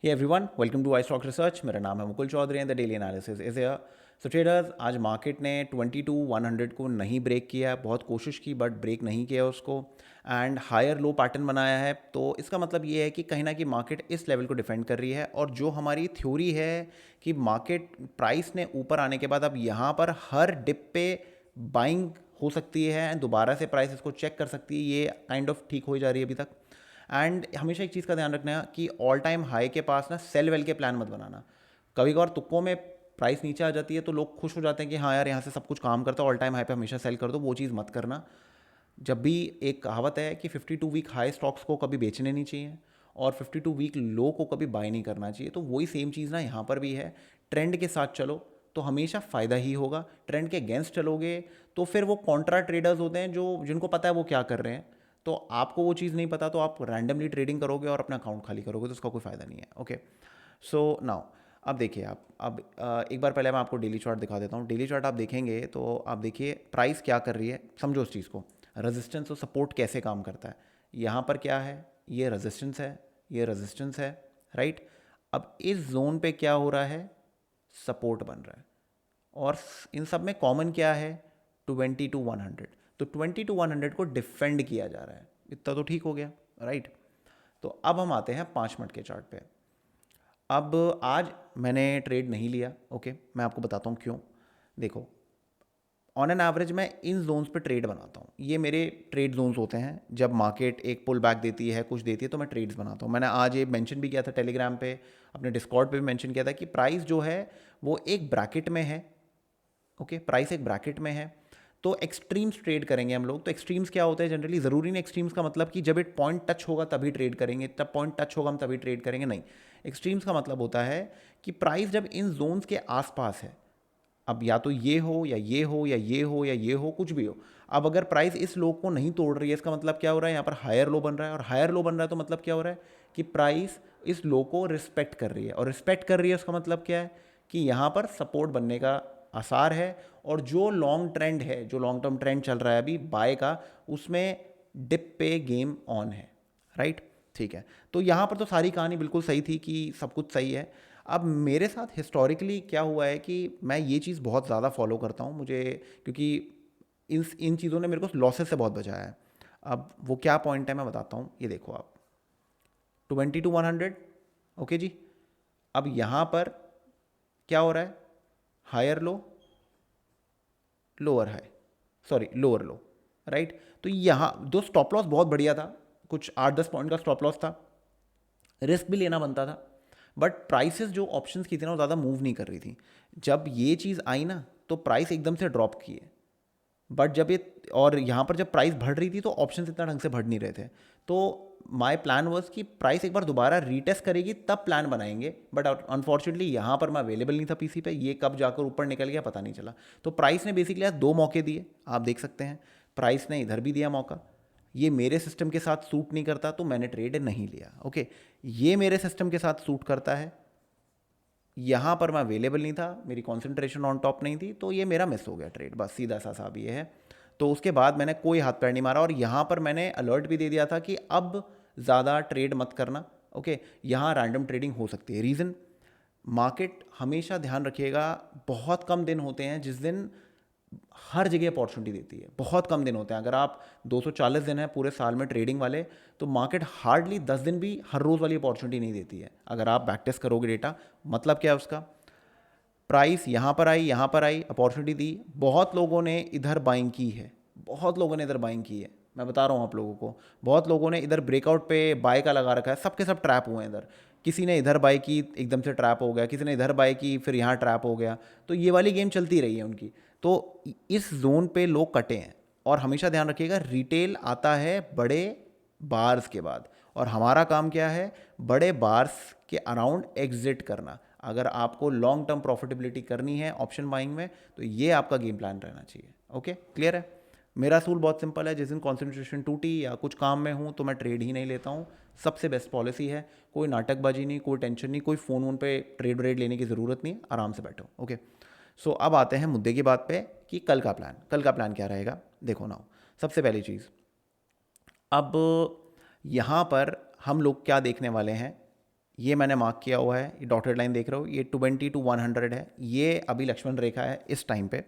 Hey everyone, welcome to iStock Research. मेरा नाम है Mukul Chaudhary and the daily analysis is here. So traders, आज market ने 22,100 को नहीं ब्रेक किया है. बहुत कोशिश की बट ब्रेक नहीं किया उसको एंड हायर लो पैटर्न बनाया है. तो इसका मतलब ये है कि कहीं ना कहीं मार्केट इस लेवल को डिफेंड कर रही है. और जो हमारी थ्योरी है कि मार्केट प्राइस ने ऊपर आने के बाद अब यहाँ पर हर डिप पे बाइंग हो सकती है एंड दोबारा से प्राइस इसको चेक कर सकती है, ये काइंड ऑफ ठीक हो जा रही है अभी तक. एंड हमेशा एक चीज़ का ध्यान रखना है कि ऑल टाइम हाई के पास ना सेल वेल के प्लान मत बनाना. कभी कभार तुक्कों में प्राइस नीचे आ जाती है तो लोग खुश हो जाते हैं कि हाँ यार यहाँ से सब कुछ काम करता है, ऑल टाइम हाई पे हमेशा सेल कर दो. वो चीज़ मत करना. जब भी एक कहावत है कि 52 वीक हाई स्टॉक्स को कभी बेचने नहीं चाहिए और 52 वीक लो को कभी बाय नहीं करना चाहिए. तो वही सेम चीज़ ना यहाँ पर भी है. ट्रेंड के साथ चलो तो हमेशा फ़ायदा ही होगा. ट्रेंड के अगेंस्ट चलोगे तो फिर वो कॉन्ट्रा ट्रेडर्स होते हैं जो जिनको पता है वो क्या कर रहे हैं. तो आपको वो चीज़ नहीं पता तो आप रैंडमली ट्रेडिंग करोगे और अपना अकाउंट खाली करोगे तो उसका कोई फ़ायदा नहीं है. ओके, सो नाउ अब देखिए आप अब एक बार पहले मैं आपको डेली चार्ट दिखा देता हूँ. डेली चार्ट आप देखेंगे तो आप देखिए प्राइस क्या कर रही है. समझो उस चीज़ को, रेजिस्टेंस और सपोर्ट कैसे काम करता है. यहाँ पर क्या है, ये रेजिस्टेंस है, ये रेजिस्टेंस है, राइट. अब इस जोन पे क्या हो रहा है, सपोर्ट बन रहा है. और इन सब में कॉमन क्या है, 20 to 100. तो 20 to 100 को डिफेंड किया जा रहा है. इतना तो ठीक हो गया, राइट. तो अब हम आते हैं 5 मिनट के चार्ट पे. अब आज मैंने ट्रेड नहीं लिया. ओके, मैं आपको बताता हूँ क्यों. देखो, ऑन एन एवरेज मैं इन जोन्स पे ट्रेड बनाता हूँ. ये मेरे ट्रेड जोन्स होते हैं. जब मार्केट एक पुल बैक देती है, कुछ देती है, तो मैं ट्रेड्स बनाता हूँ. मैंने आज ये मेंशन भी किया था टेलीग्राम पे, अपने डिस्कॉर्ड पे भी मेंशन किया था कि प्राइस जो है वो एक ब्रैकेट में है. ओके, प्राइस एक ब्रैकेट में है. तो एक्सट्रीम्स ट्रेड करेंगे हम लोग. तो एक्सट्रीम्स क्या होते हैं जनरली, ज़रूरी नहीं एक्सट्रीम्स का मतलब कि जब एक पॉइंट टच होगा तभी ट्रेड करेंगे, तब पॉइंट टच होगा हम तभी ट्रेड करेंगे, नहीं. एक्सट्रीम्स का मतलब होता है कि प्राइस जब इन जोन्स के आसपास है, अब या तो ये हो या ये हो या ये हो या ये हो, कुछ भी हो. अब अगर प्राइस इस लो को नहीं तोड़ रही है, इसका मतलब क्या हो रहा है, यहाँ पर हायर लो बन रहा है. और हायर लो बन रहा है तो मतलब क्या हो रहा है कि प्राइस इस लो को रिस्पेक्ट कर रही है. और रिस्पेक्ट कर रही है उसका मतलब क्या है कि यहाँ पर सपोर्ट बनने का आसार है. और जो लॉन्ग ट्रेंड है, जो लॉन्ग टर्म ट्रेंड चल रहा है अभी बाय का, उसमें डिप पे गेम ऑन है, राइट. ठीक है, तो यहाँ पर तो सारी कहानी बिल्कुल सही थी कि सब कुछ सही है. अब मेरे साथ हिस्टोरिकली क्या हुआ है कि मैं ये चीज़ बहुत ज़्यादा फॉलो करता हूँ मुझे, क्योंकि इन चीज़ों ने मेरे को लॉसेस से बहुत बचाया है. अब वो क्या पॉइंट है मैं बताता हूँ. ये देखो आप, 20 to 100. ओके जी. अब यहाँ पर क्या हो रहा है, higher low, lower high, sorry lower low, right. तो यहाँ दो स्टॉप लॉस बहुत बढ़िया था, कुछ 8-10 पॉइंट का स्टॉप लॉस था, रिस्क भी लेना बनता था. बट प्राइसेस जो ऑप्शंस की थी ना वो ज़्यादा मूव नहीं कर रही थी. जब ये चीज़ आई ना तो प्राइस एकदम से ड्रॉप किए. बट जब ये, और यहाँ पर जब प्राइस बढ़ रही थी तो ऑप्शंस इतना ढंग से बढ़ नहीं रहे थे. तो माय प्लान वाज कि प्राइस एक बार दोबारा रीटेस्ट करेगी तब प्लान बनाएंगे. बट अनफॉर्चुनेटली यहाँ पर मैं अवेलेबल नहीं था पीसी पे, ये कब जाकर ऊपर निकल गया पता नहीं चला. तो प्राइस ने बेसिकली आज 2 मौके दिए, आप देख सकते हैं. प्राइस ने इधर भी दिया मौका. ये मेरे सिस्टम के साथ सूट नहीं करता तो मैंने ट्रेड नहीं लिया. ओके, ये मेरे सिस्टम के साथ सूट करता है. यहाँ पर मैं अवेलेबल नहीं था, मेरी कॉन्सेंट्रेशन ऑन टॉप नहीं थी, तो ये मेरा मिस हो गया ट्रेड, बस सीधा सा साहब ये है. तो उसके बाद मैंने कोई हाथ पैर नहीं मारा. और यहाँ पर मैंने अलर्ट भी दे दिया था कि अब ज़्यादा ट्रेड मत करना. ओके, यहाँ रैंडम ट्रेडिंग हो सकती है. रीज़न, मार्केट हमेशा ध्यान रखिएगा, बहुत कम दिन होते हैं जिस दिन हर जगह अपॉर्चुनिटी देती है. बहुत कम दिन होते हैं. अगर आप 240 दिन हैं पूरे साल में ट्रेडिंग वाले, तो मार्केट हार्डली 10 दिन भी हर रोज़ वाली अपॉर्चुनिटी नहीं देती है. अगर आप बैक टेस्ट करोगे डेटा, मतलब क्या है उसका, प्राइस यहाँ पर आई, यहाँ पर आई, अपॉर्चुनिटी दी, बहुत लोगों ने इधर बाइंग की है, बहुत लोगों ने इधर बाइंग की है. मैं बता रहा हूँ आप लोगों को, बहुत लोगों ने इधर ब्रेकआउट पे बाय का लगा रखा है. सब के सब ट्रैप हुए हैं इधर. किसी ने इधर बाय की, एकदम से ट्रैप हो गया, किसी ने इधर बाय की, फिर यहाँ ट्रैप हो गया. तो ये वाली गेम चलती रही है उनकी. तो इस जोन पे लोग कटे हैं. और हमेशा ध्यान रखिएगा, रिटेल आता है बड़े बार्स के बाद, और हमारा काम क्या है, बड़े बार्स के अराउंड एग्जिट करना. अगर आपको लॉन्ग टर्म प्रॉफिटेबिलिटी करनी है ऑप्शन बाइंग में, तो ये आपका गेम प्लान रहना चाहिए. ओके, क्लियर है. मेरा असूल बहुत सिंपल है, जिस दिन कॉन्सेंट्रेशन टूटी या कुछ काम में हूँ तो मैं ट्रेड ही नहीं लेता हूँ. सबसे बेस्ट पॉलिसी है, कोई नाटकबाजी नहीं, कोई टेंशन नहीं, कोई फ़ोन वोन पे ट्रेड व्रेड लेने की ज़रूरत नहीं, आराम से बैठो. ओके, सो अब आते हैं मुद्दे की बात पे कि कल का प्लान क्या रहेगा. देखो ना, सबसे पहली चीज़, अब यहाँ पर हम लोग क्या देखने वाले हैं, ये मैंने मार्क किया हुआ है, ये डॉटेड लाइन देख रहे हो, ये 20 to 100 है, ये अभी लक्ष्मण रेखा है इस टाइम पे।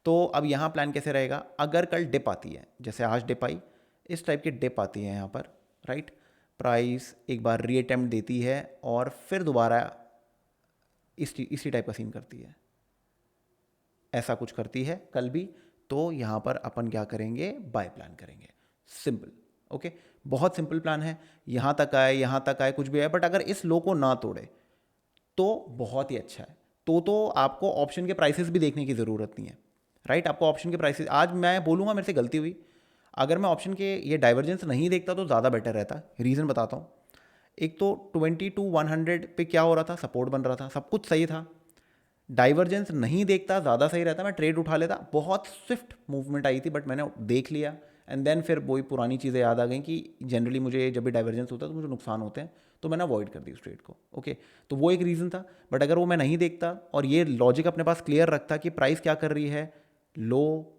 तो अब यहाँ प्लान कैसे रहेगा, अगर कल डिप आती है, जैसे आज डिप आई, इस टाइप की डिप आती है यहाँ पर, राइट, प्राइस एक बार रीअटेम्प्ट देती है और फिर दोबारा इसी टाइप का सीन करती है, ऐसा कुछ करती है कल भी, तो यहाँ पर अपन क्या करेंगे, बाय प्लान करेंगे, सिंपल। ओके, बहुत सिंपल प्लान है, यहाँ तक आए, यहाँ तक आए, कुछ भी आए, बट अगर इस लो को ना तोड़े तो बहुत ही अच्छा है। तो आपको ऑप्शन के प्राइसेस भी देखने की ज़रूरत नहीं है, राइट। आपको ऑप्शन के प्राइसेस, आज मैं बोलूँगा मेरे से गलती हुई, अगर मैं ऑप्शन के ये डाइवर्जेंस नहीं देखता तो ज़्यादा बेटर रहता। रीज़न बताता हूँ। एक तो 20 to 100 पे क्या हो रहा था, सपोर्ट बन रहा था, सब कुछ सही था, डाइवर्जेंस नहीं देखता ज़्यादा सही रहता, मैं ट्रेड उठा लेता, बहुत स्विफ्ट मूवमेंट आई थी बट मैंने देख लिया, एंड देन फिर वही पुरानी चीज़ें याद आ गई कि जनरली मुझे जब भी डाइवर्जेंस होता है तो मुझे नुकसान होते हैं, तो मैंने अवॉइड कर दी उस ट्रेड को। ओके, तो वो एक रीज़न था, बट अगर वो मैं नहीं देखता और ये लॉजिक अपने पास क्लियर रखता कि प्राइस क्या कर रही है, लो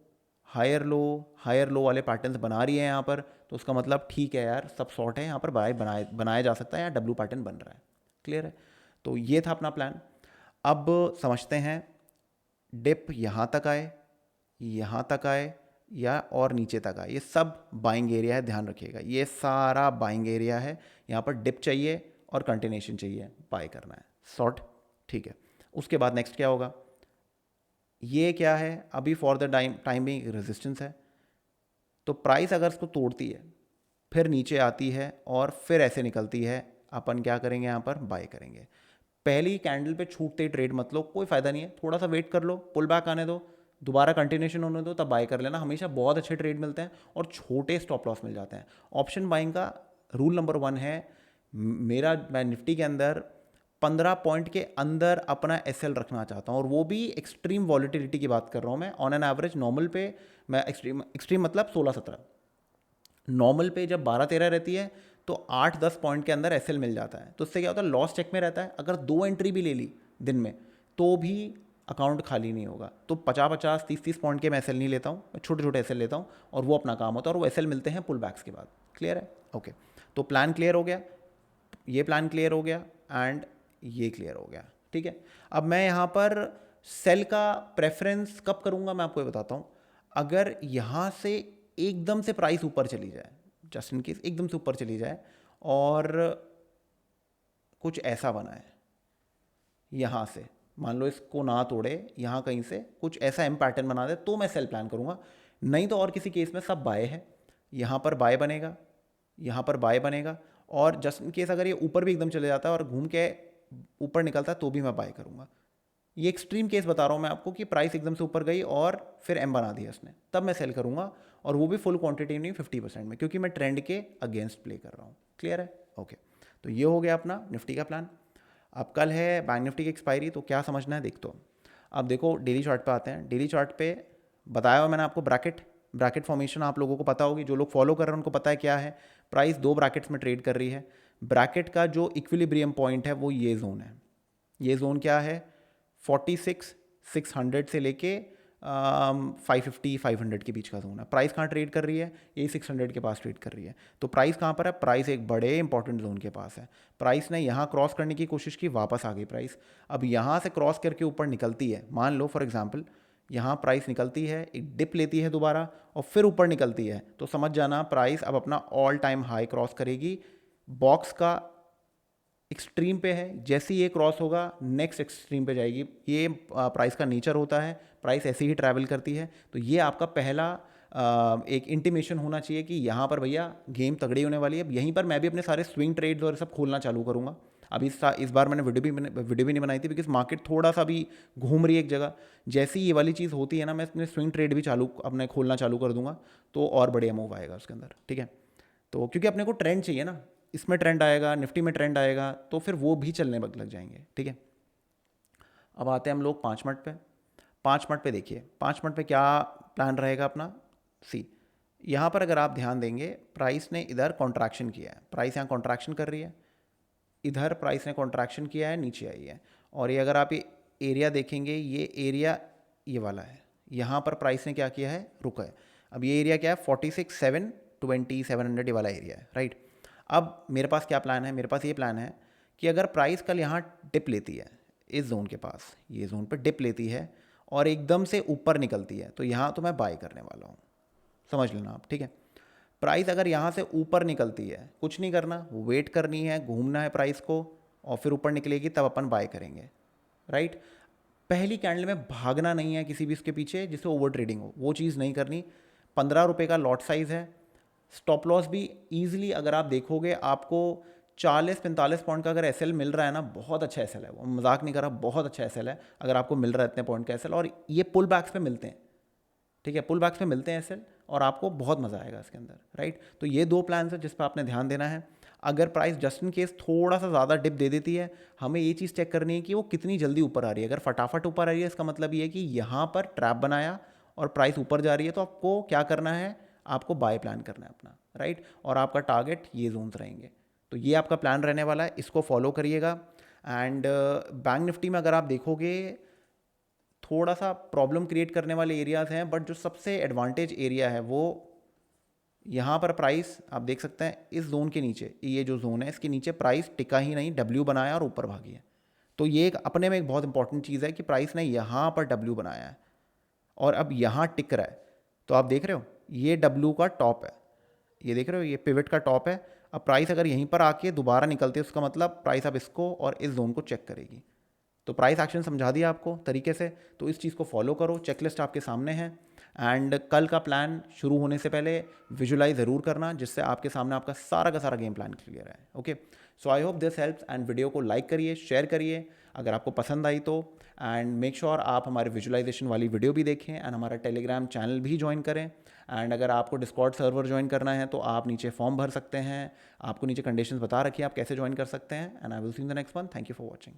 हायर लो हायर लो वाले पैटर्न्स बना रही है यहाँ पर, तो उसका मतलब ठीक है यार, सब शॉर्ट है यहाँ पर, बनाया जा सकता है, या डब्ल्यू पैटर्न बन रहा है। क्लियर है, तो ये था अपना प्लान। अब समझते हैं, डिप यहाँ तक आए, यहाँ तक आए, या और नीचे तक आए, ये सब बाइंग एरिया है, ध्यान रखिएगा, ये सारा बाइंग एरिया है। यहाँ पर डिप चाहिए और कंटिन्यूशन चाहिए, बाय करना है शॉर्ट, ठीक है। उसके बाद नेक्स्ट क्या होगा, ये क्या है, अभी फॉर द टाइम भी रेजिस्टेंस है, तो प्राइस अगर इसको तोड़ती है, फिर नीचे आती है और फिर ऐसे निकलती है, अपन क्या करेंगे, यहाँ पर बाय करेंगे। पहली कैंडल पे छूटते ही ट्रेड मत लो, कोई फायदा नहीं है, थोड़ा सा वेट कर लो, पुल बैक आने दो, दोबारा कंटिन्यूशन होने दो, तब बाय कर लेना, हमेशा बहुत अच्छे ट्रेड मिलते हैं और छोटे स्टॉप लॉस मिल जाते हैं। ऑप्शन बाइंग का रूल नंबर 1 है मेरा, मैं निफ्टी के अंदर 15 पॉइंट के अंदर अपना एसएल रखना चाहता हूँ, और वो भी एक्सट्रीम वॉलिटिलिटी की बात कर रहा हूँ मैं। ऑन एन एवरेज नॉर्मल पे मैं एक्सट्रीम मतलब 16-17, नॉर्मल पे जब 12-13 रहती है तो 8-10 पॉइंट के अंदर एसएल मिल जाता है, तो उससे क्या होता है, लॉस चेक में रहता है। अगर 2 एंट्री भी ले ली दिन में तो भी अकाउंट खाली नहीं होगा। तो 50-50, 30-30 पॉइंट के मैं एसएल नहीं लेता हूँ, मैं छोटे छोटे एसएल लेता हूँ, और वो अपना काम होता है, और वो एसएल मिलते हैं पुल बैक्स के बाद। क्लियर है, ओके। तो प्लान क्लियर हो गया, ये प्लान क्लियर हो गया, एंड ये क्लियर हो गया, ठीक है। अब मैं यहाँ पर सेल का प्रेफरेंस कब करूँगा, मैं आपको ये बताता हूँ। अगर यहाँ से एकदम से प्राइस ऊपर चली जाए, जस्ट इन केस एकदम से ऊपर चली जाए और कुछ ऐसा बना है, यहाँ से मान लो इसको ना तोड़े, यहाँ कहीं से कुछ ऐसा एम पैटर्न बना दे, तो मैं सेल प्लान करूँगा। नहीं तो और किसी केस में सब बाय है, यहाँ पर बाय बनेगा, यहाँ पर बाय बनेगा, और जस्ट इन केस अगर ये ऊपर भी एकदम चले जाता है और घूम के ऊपर निकलता है तो भी मैं बाय करूँगा। ये एक्सट्रीम केस बता रहा हूँ मैं आपको कि प्राइस एकदम से ऊपर गई और फिर एम बना दिया उसने, तब मैं सेल करूँगा, और वो भी फुल क्वांटिटी नहीं, 50% में, क्योंकि मैं ट्रेंड के अगेंस्ट प्ले कर रहा हूँ। क्लियर है, ओके। तो ये हो गया अपना निफ्टी का प्लान। अब कल है बैंक निफ्टी की एक्सपायरी, तो क्या समझना है देख। तो अब देखो डेली चार्ट पे आते हैं। डेली चार्ट पे बताया हुआ मैंने आपको, ब्रैकेट फॉर्मेशन आप लोगों को पता होगी, जो लोग फॉलो कर रहे हैं उनको पता है क्या है। प्राइस 2 ब्रैकेट्स में ट्रेड कर रही है, ब्रैकेट का जो इक्विलिब्रियम पॉइंट है वो ये जोन है। ये जोन क्या है, 46,600 से लेके 550-500 के बीच का जोन है। प्राइस कहाँ ट्रेड कर रही है, यही 600 के पास ट्रेड कर रही है। तो प्राइस कहाँ पर है, प्राइस एक बड़े इंपॉर्टेंट जोन के पास है। प्राइस ने यहाँ क्रॉस करने की कोशिश की, वापस आ गई प्राइस। अब यहाँ से क्रॉस करके ऊपर निकलती है, मान लो फॉर एग्जांपल यहाँ प्राइस निकलती है, एक डिप लेती है दोबारा और फिर ऊपर निकलती है, तो समझ जाना प्राइस अब अपना ऑल टाइम हाई क्रॉस करेगी। बॉक्स का एक्सट्रीम पे है, जैसे ही ये क्रॉस होगा नेक्स्ट एक्सट्रीम पे जाएगी। ये प्राइस का नेचर होता है, प्राइस ऐसे ही ट्रैवल करती है। तो ये आपका पहला एक इंटीमेशन होना चाहिए कि यहाँ पर भैया गेम तगड़ी होने वाली है। यहीं पर मैं भी अपने सारे स्विंग ट्रेड्स और सब खोलना चालू करूँगा। अभी इस बार मैंने वीडियो भी नहीं बनाई थी, बिकॉज मार्केट थोड़ा सा भी घूम रही है एक जगह। जैसी ये वाली चीज़ होती है ना, मैं अपने स्विंग ट्रेड भी अपने खोलना चालू कर दूंगा, तो और बढ़िया मूव आएगा उसके अंदर, ठीक है। तो क्योंकि अपने को ट्रेंड चाहिए ना, इसमें ट्रेंड आएगा, निफ्टी में ट्रेंड आएगा, तो फिर वो भी चलने लग जाएंगे, ठीक है। अब आते हैं हम लोग 5 मिनट पे। 5 मिनट पे देखिए, 5 मिनट पे क्या प्लान रहेगा अपना। सी, यहाँ पर अगर आप ध्यान देंगे, प्राइस ने इधर कॉन्ट्रैक्शन किया है, प्राइस यहाँ कॉन्ट्रैक्शन कर रही है, इधर प्राइस ने कॉन्ट्रैक्शन किया है, नीचे आई है। और ये अगर आप ये एरिया देखेंगे, ये एरिया ये वाला है, यहाँ पर प्राइस ने क्या किया है, रुका है। अब ये एरिया क्या है, 46,720, 700 ये वाला एरिया है, राइट। अब मेरे पास क्या प्लान है, मेरे पास ये प्लान है कि अगर प्राइस कल यहाँ डिप लेती है इस जोन के पास, ये जोन पे डिप लेती है और एकदम से ऊपर निकलती है, तो यहाँ तो मैं बाय करने वाला हूँ, समझ लेना आप, ठीक है। प्राइस अगर यहाँ से ऊपर निकलती है, कुछ नहीं करना, वेट करनी है, घूमना है प्राइस को, और फिर ऊपर निकलेगी तब अपन बाय करेंगे, राइट। पहली कैंडल में भागना नहीं है किसी भी इसके पीछे जिससे ओवर ट्रेडिंग हो, वो चीज़ नहीं करनी। 15 रुपये का लॉट साइज़ है। स्टॉप लॉस भी ईजिली अगर आप देखोगे आपको 40-45 पॉइंट का अगर एसएल मिल रहा है ना, बहुत अच्छा एसएल है वो, मजाक नहीं कर रहा, बहुत अच्छा एसएल है अगर आपको मिल रहा है इतने पॉइंट का एसएल, और ये पुल बैक्स पे मिलते हैं, ठीक है, पुल बैक्स पे मिलते हैं एसएल, और आपको बहुत मज़ा आएगा इसके अंदर, राइट। तो ये दो प्लान्स है जिस पर आपने ध्यान देना है। अगर प्राइस जस्ट इन केस थोड़ा सा ज़्यादा डिप दे देती है, हमें ये चीज़ चेक करनी है कि वो कितनी जल्दी ऊपर आ रही है। अगर फटाफट ऊपर आ रही है, इसका मतलब ये है कि यहाँ पर ट्रैप बनाया और प्राइस ऊपर जा रही है, तो आपको क्या करना है, आपको बाय प्लान करना है अपना, राइट। और आपका टारगेट ये जोन्स रहेंगे। तो ये आपका प्लान रहने वाला है, इसको फॉलो करिएगा। एंड बैंक निफ्टी में अगर आप देखोगे थोड़ा सा प्रॉब्लम क्रिएट करने वाले एरियाज़ हैं, बट जो सबसे एडवांटेज एरिया है वो यहाँ पर प्राइस आप देख सकते हैं इस जोन के नीचे, ये जो जोन है इसके नीचे प्राइस टिका ही नहीं, डब्ल्यू बनाया और ऊपर भागी है। तो ये एक अपने में एक बहुत इंपॉर्टेंट चीज़ है कि प्राइस ने यहाँ पर डब्ल्यू बनाया है और अब यहाँ टिक रहा है। तो आप देख रहे हो ये डब्ल्यू का टॉप है, ये देख रहे हो ये पिवट का टॉप है। अब प्राइस अगर यहीं पर आके दोबारा निकलती है, उसका मतलब प्राइस अब इसको और इस जोन को चेक करेगी। तो प्राइस एक्शन समझा दिया आपको तरीके से, तो इस चीज़ को फॉलो करो, चेकलिस्ट आपके सामने है। एंड कल का प्लान शुरू होने से पहले विजुलाइज ज़रूर करना, जिससे आपके सामने आपका सारा गेम प्लान क्लियर है। Okay, so I hope this helps, and video को लाइक करिए, शेयर करिए अगर आपको पसंद आई तो, एंड मेक श्योर आप हमारे विजुलाइजेशन वाली वीडियो भी देखें, एंड हमारा टेलीग्राम चैनल भी ज्वाइन करें। एंड अगर आपको डिस्कॉर्ड सर्वर ज्वाइन करना है तो आप नीचे फॉर्म भर सकते हैं, आपको नीचे कंडीशंस बता रखी है आप कैसे ज्वाइन कर सकते हैं। And I will see in the next one. Thank you for watching.